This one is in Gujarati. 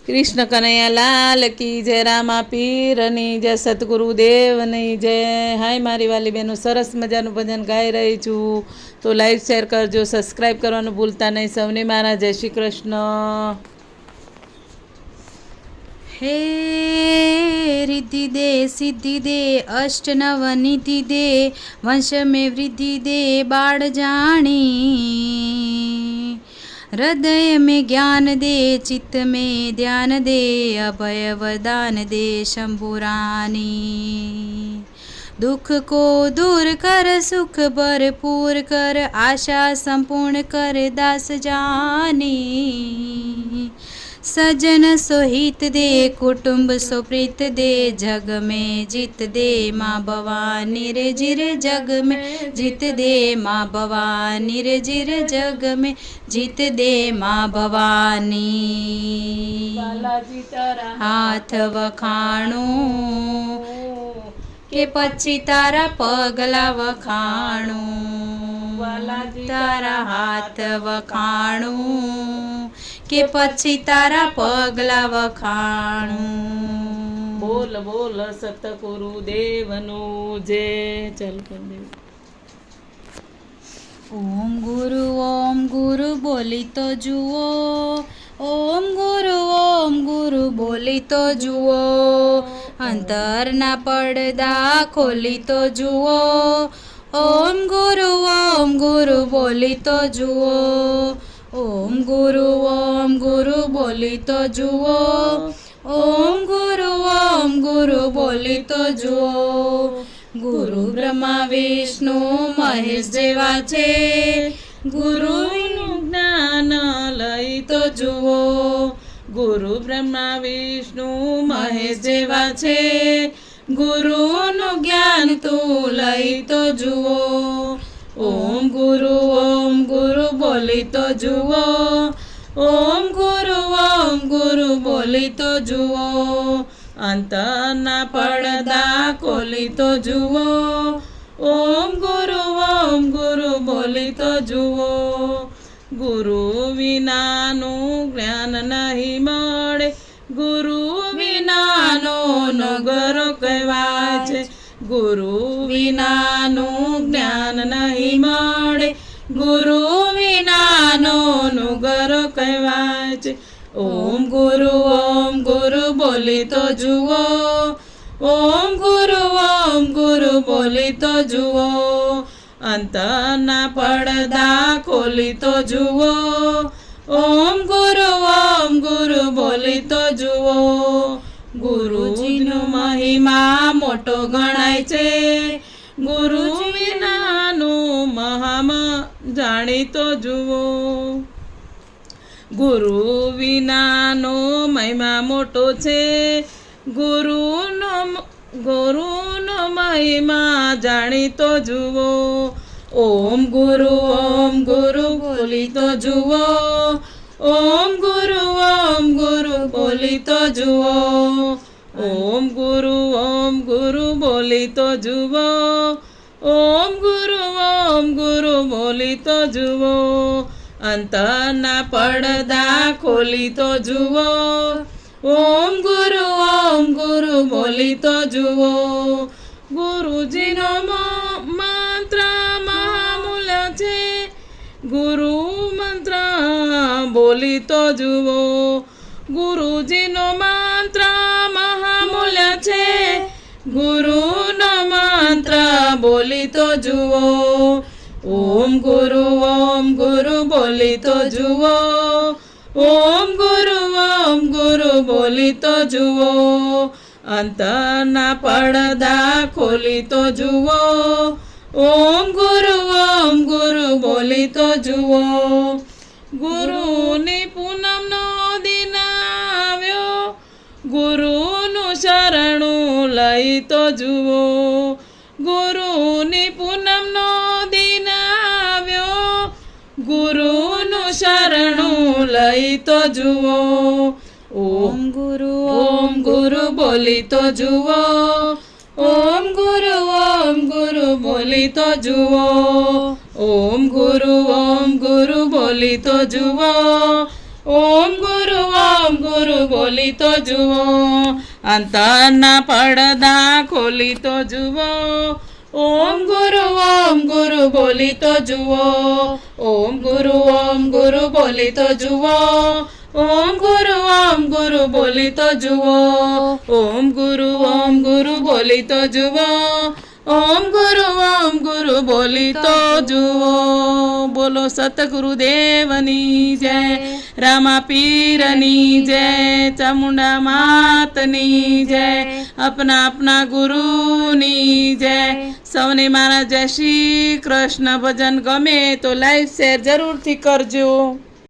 કૃષ્ણ કનૈયા લાલ કી જય, રામા પીરની જય, સતગુરુદેવની જય. હાય મારી વાલી બહેનો, સરસ મજાનું ભજન ગાઈ રહી છું, તો લાઈક શેર કરજો, સબસ્ક્રાઈબ કરવાનું ભૂલતા નહીં. સૌને મારા જય શ્રી કૃષ્ણ. હે રિદ્ધિ દે સિદ્ધિ દે અષ્ટ નવ નિધિ દે, વંશ में वृद्धि दे बाढ़ जानी, हृदय में ज्ञान दे चित्त में ध्यान दे, अभय वरदान दे शंभुरानी. दुख को दूर कर सुख भरपूर कर, आशा संपूर्ण कर दास जानी. सजन सो हित दे कुटुंब सो प्रीत दे, जग में जीत दे माँ भवानी रे जिरे, जग में जीत दे माँ भवानी रे जिरे, जग में जीत दे माँ भवानी. हाथ वखाणું કે પછી તારા પગલા વખાણું, તારા હાથ વખાણું કે પછી તારા પગલા વખાણું. બોલ બોલ સતગુરુદેવનું જય. ચાલ કર દે. ઓમ ગુરુ બોલી તો જુઓ, ઓમ ગુરુ બોલી તો જુઓ, અંતરના પડદા ખોલી તો જુઓ. ઓમ ગુરુ બોલી તો જુઓ, ઓમ ગુરુ બોલી તો જુઓ, ઓમ ગુરુ બોલી તો જુઓ. ગુરુ બ્રહ્મા વિષ્ણુ મહેશ જેવા છે, ગુરુનું જ્ઞાન લઈ તો જુઓ. ગુરુ બ્રહ્મા વિષ્ણુ મહેશ જેવા છે, ગુરુનું જ્ઞાન તું લઈ તો જુઓ. ઓમ ગુરુ બોલી તો જુઓ, ઓમ ગુરુ બોલી તો જુઓ, અંતરના પડદા ખોલી તો જુઓ. ઓમ ગુરુ બોલી તો જુઓ. ગુરુ વિનાનું જ્ઞાન નહીં મળે, ગુરુ વિનાનો નગરો કહેવાય છે. ગુરુ વિનાનું જ્ઞાન નહીં મળે, ગુરુ વિનાનો નગરો કહેવાય છે. ઓમ ગુરુ બોલી તો જુઓ, ઓમ ગુરુ બોલી તો જુઓ, અંતરના પડદા ખોલી તો જુઓ. ઓમ ગુરુ બોલી તો જુઓ. ગુરુજીનો મહિમા મોટો ગણાય છે, ગુરુ વિનાનું મહામ જાણી તો જુઓ. ગુરુ વિનાનો મહિમા મોટો છે, ગુરુનો મહિમા જાણી તો જુઓ. ઓમ ગુરુ બોલી તો જુઓ, ઓમ ગુરુ બોલી તો જુઓ. ઓમ ગુરુ બોલી તો જુઓ, ઓમ ગુરુ બોલી તો જુઓ, અંતરના પડદા ખોલી તો જુઓ. ઓમ ગુરુ બોલી તો જુઓ. ગુરુજીનો મંત્ર મહામૂલ્ય છે, ગુરુ મંત્ર બોલી તો જુઓ. ગુરુજીનો મંત્ર મહામૂલ્ય છે, ગુરુનો મંત્ર બોલી તો જુઓ. ઓમ ગુરુ બોલી તો જુઓ, ઓમ ગુરુ બોલી તો જુઓ, અંતરના પડદા ખોલી તો જુઓ. ઓમ ગુરુ બોલી તો જુઓ. ગુરુની પૂનમનો દિન આવ્યો, ગુરુનું શરણું લઈ તો જુઓ. ગુરુની પૂનમનો દિન આવ્યો, ગુરુનું શરણું લઈ તો જુઓ. ઓમ ગુરુ બોલી તો જુઓ, ઓમ ગુરુ બોલી તો જુઓ. ઓમ ગુરુ બોલી તો જુઓ, ઓમ ગુરુ બોલી તો જુઓ, અંતરના પડદા ખોલી તો જુઓ. ઓમ ગુરુ બોલી તો જુઓ, ઓમ ગુરુ બોલી તો જુઓ. ઓમ ગુરુ બોલી તો જુઓ, ઓમ ગુરુ બોલી તો જુઓ. ઓમ ગુરુ બોલી તો જુઓ. બોલો સતગુરુદેવની જય, રામા પીરની જય, ચામુંડા માતની જય, આપના ગુરુની જય. સૌને મારા જય શ્રી કૃષ્ણ. ભજન ગમે તો લાઈક શેર જરૂરથી કરજો.